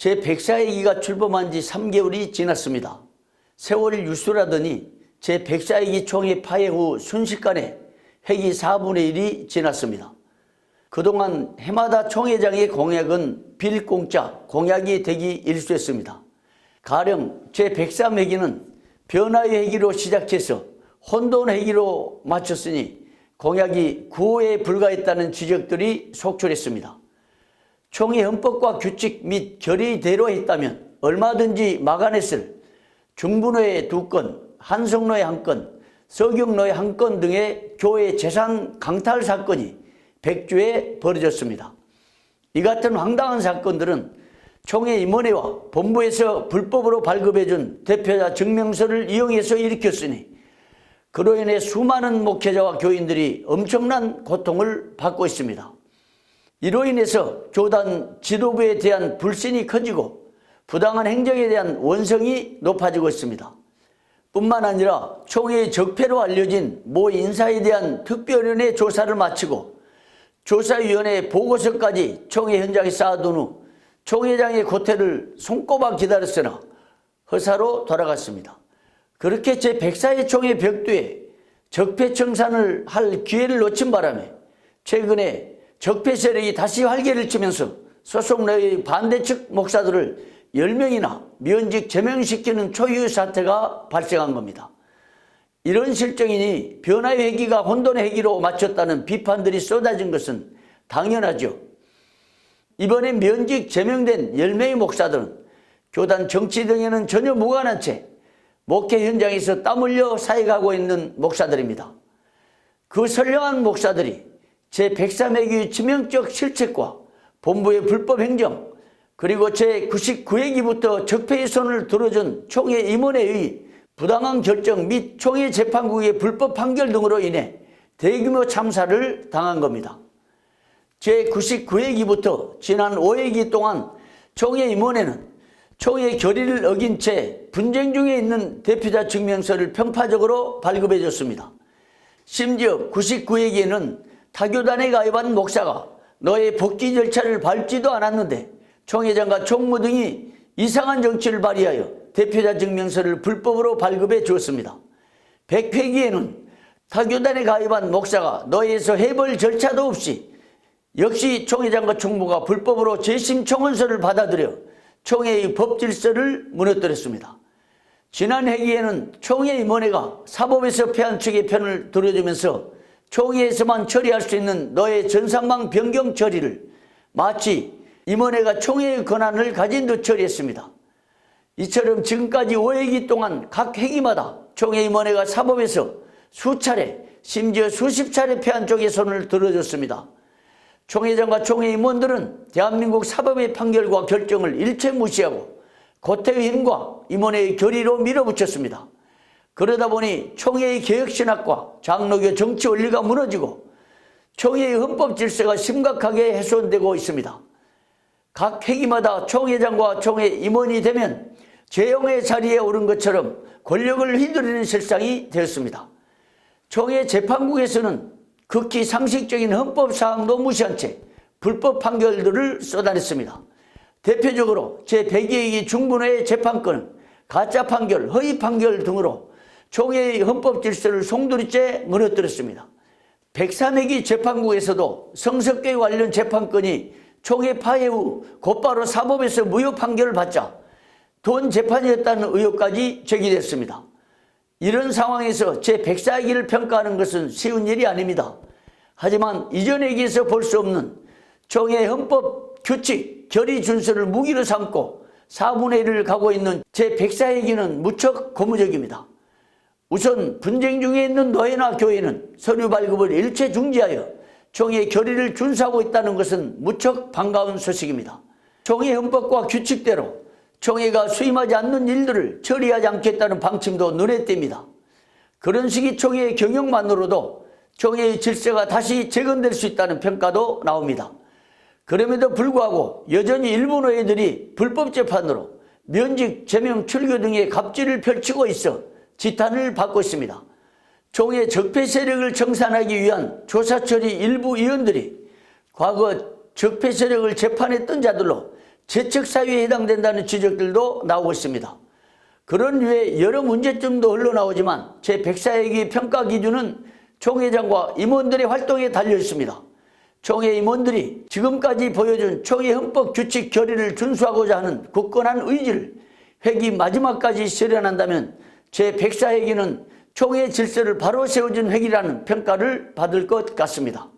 제104회기가 출범한 지 3개월이 지났습니다. 세월이 유술하더니 제104회기 총회 파해 후 순식간에 회기 4분의 1이 지났습니다. 그동안 해마다 총회장의 공약은 빌공짜 공약이 되기 일쑤였습니다. 가령 제103회기는 변화의 회기로 시작해서 혼돈회기로 마쳤으니 공약이 구호에 불과했다는 지적들이 속출했습니다. 총회 헌법과 규칙 및 결의대로 했다면 얼마든지 막아냈을 중분호의 2건, 한성로의 1건, 서경로의 1건 등의 교회 재산 강탈 사건이 백주에 벌어졌습니다. 이 같은 황당한 사건들은 총회 임원회와 본부에서 불법으로 발급해준 대표자 증명서를 이용해서 일으켰으니 그로 인해 수많은 목회자와 교인들이 엄청난 고통을 받고 있습니다. 이로 인해서 교단 지도부에 대한 불신이 커지고 부당한 행정에 대한 원성이 높아지고 있습니다. 뿐만 아니라 총회의 적폐로 알려진 모 인사에 대한 특별위원회 조사를 마치고 조사위원회 보고서까지 총회 현장에 쌓아둔 후 총회장의 고퇴를 손꼽아 기다렸으나 허사로 돌아갔습니다. 그렇게 제104회 총회 벽두에 적폐 청산을 할 기회를 놓친 바람에 최근에 적폐 세력이 다시 활개를 치면서 소속 내의 반대측 목사들을 10명이나 면직 제명시키는 초유의 사태가 발생한 겁니다. 이런 실정이니 변화의 회기가 혼돈의 회기로 마쳤다는 비판들이 쏟아진 것은 당연하죠. 이번에 면직 제명된 10명의 목사들은 교단 정치 등에는 전혀 무관한 채 목회 현장에서 땀 흘려 사역하고 있는 목사들입니다. 그 선량한 목사들이 제103회기의 치명적 실책과 본부의 불법 행정 그리고 제99회기부터 적폐의 손을 들어준 총회 임원회의 부당한 결정 및 총회 재판국의 불법 판결 등으로 인해 대규모 참사를 당한 겁니다. 제99회기부터 지난 5회기 동안 총회 임원회는 총회 결의를 어긴 채 분쟁 중에 있는 대표자 증명서를 편파적으로 발급해 줬습니다. 심지어 99회기에는 타교단에 가입한 목사가 너의 복귀 절차를 밟지도 않았는데 총회장과 총무 등이 이상한 정치를 발휘하여 대표자 증명서를 불법으로 발급해 주었습니다. 100회기에는 타교단에 가입한 목사가 너에서 해벌 절차도 없이 역시 총회장과 총무가 불법으로 재심 청원서를 받아들여 총회의 법 질서를 무너뜨렸습니다. 지난 회기에는 총회 임원회가 사법에서 패한 측의 편을 들어주면서 총회에서만 처리할 수 있는 너의 전산망 변경 처리를 마치 임원회가 총회의 권한을 가진 듯 처리했습니다. 이처럼 지금까지 5회기 동안 각 회기마다 총회 임원회가 사법에서 수차례 심지어 수십 차례 패한 쪽의 손을 들어줬습니다. 총회장과 총회 임원들은 대한민국 사법의 판결과 결정을 일체 무시하고 고태의 힘과 임원회의 결의로 밀어붙였습니다. 그러다 보니 총회의 개혁신학과 장로교 정치 원리가 무너지고 총회의 헌법 질서가 심각하게 훼손되고 있습니다. 각 회기마다 총회장과 총회 임원이 되면 재형의 자리에 오른 것처럼 권력을 휘두르는 실상이 되었습니다. 총회 재판국에서는 극히 상식적인 헌법 사항도 무시한 채 불법 판결들을 쏟아냈습니다. 대표적으로 제102회기 중분호의 재판권은 가짜 판결, 허위 판결 등으로 총회의 헌법 질서를 송두리째 무너뜨렸습니다. 103회기 재판국에서도 성석교회 관련 재판권이 총회 파해 후 곧바로 사법에서 무효 판결을 받자 돈 재판이었다는 의혹까지 제기됐습니다. 이런 상황에서 제104회기를 평가하는 것은 쉬운 일이 아닙니다. 하지만 이전 회기에서 볼 수 없는 총회 헌법 규칙, 결의 준수를 무기로 삼고 4분의 1을 가고 있는 제104회기는 무척 고무적입니다. 우선 분쟁 중에 있는 노회나 교회는 서류 발급을 일체 중지하여 총회 결의를 준수하고 있다는 것은 무척 반가운 소식입니다. 총회 헌법과 규칙대로 총회가 수임하지 않는 일들을 처리하지 않겠다는 방침도 눈에 띕니다. 그런 식의 총회의 경영만으로도 총회의 질서가 다시 재건될 수 있다는 평가도 나옵니다. 그럼에도 불구하고 여전히 일부 노회들이 불법 재판으로 면직, 제명, 출교 등의 갑질을 펼치고 있어 지탄을 받고 있습니다. 총회 적폐 세력을 청산하기 위한 조사 처리 일부 위원들이 과거 적폐 세력을 재판했던 자들로 재척사유에 해당된다는 지적들도 나오고 있습니다. 그런 류의 여러 문제점도 흘러나오지만 제104회기 평가 기준은 총회장과 임원들의 활동에 달려 있습니다. 총회 임원들이 지금까지 보여준 총회 헌법 규칙 결의를 준수하고자 하는 굳건한 의지를 회기 마지막까지 실현한다면 제104회기는 총회 질서를 바로 세워준 회기라는 평가를 받을 것 같습니다.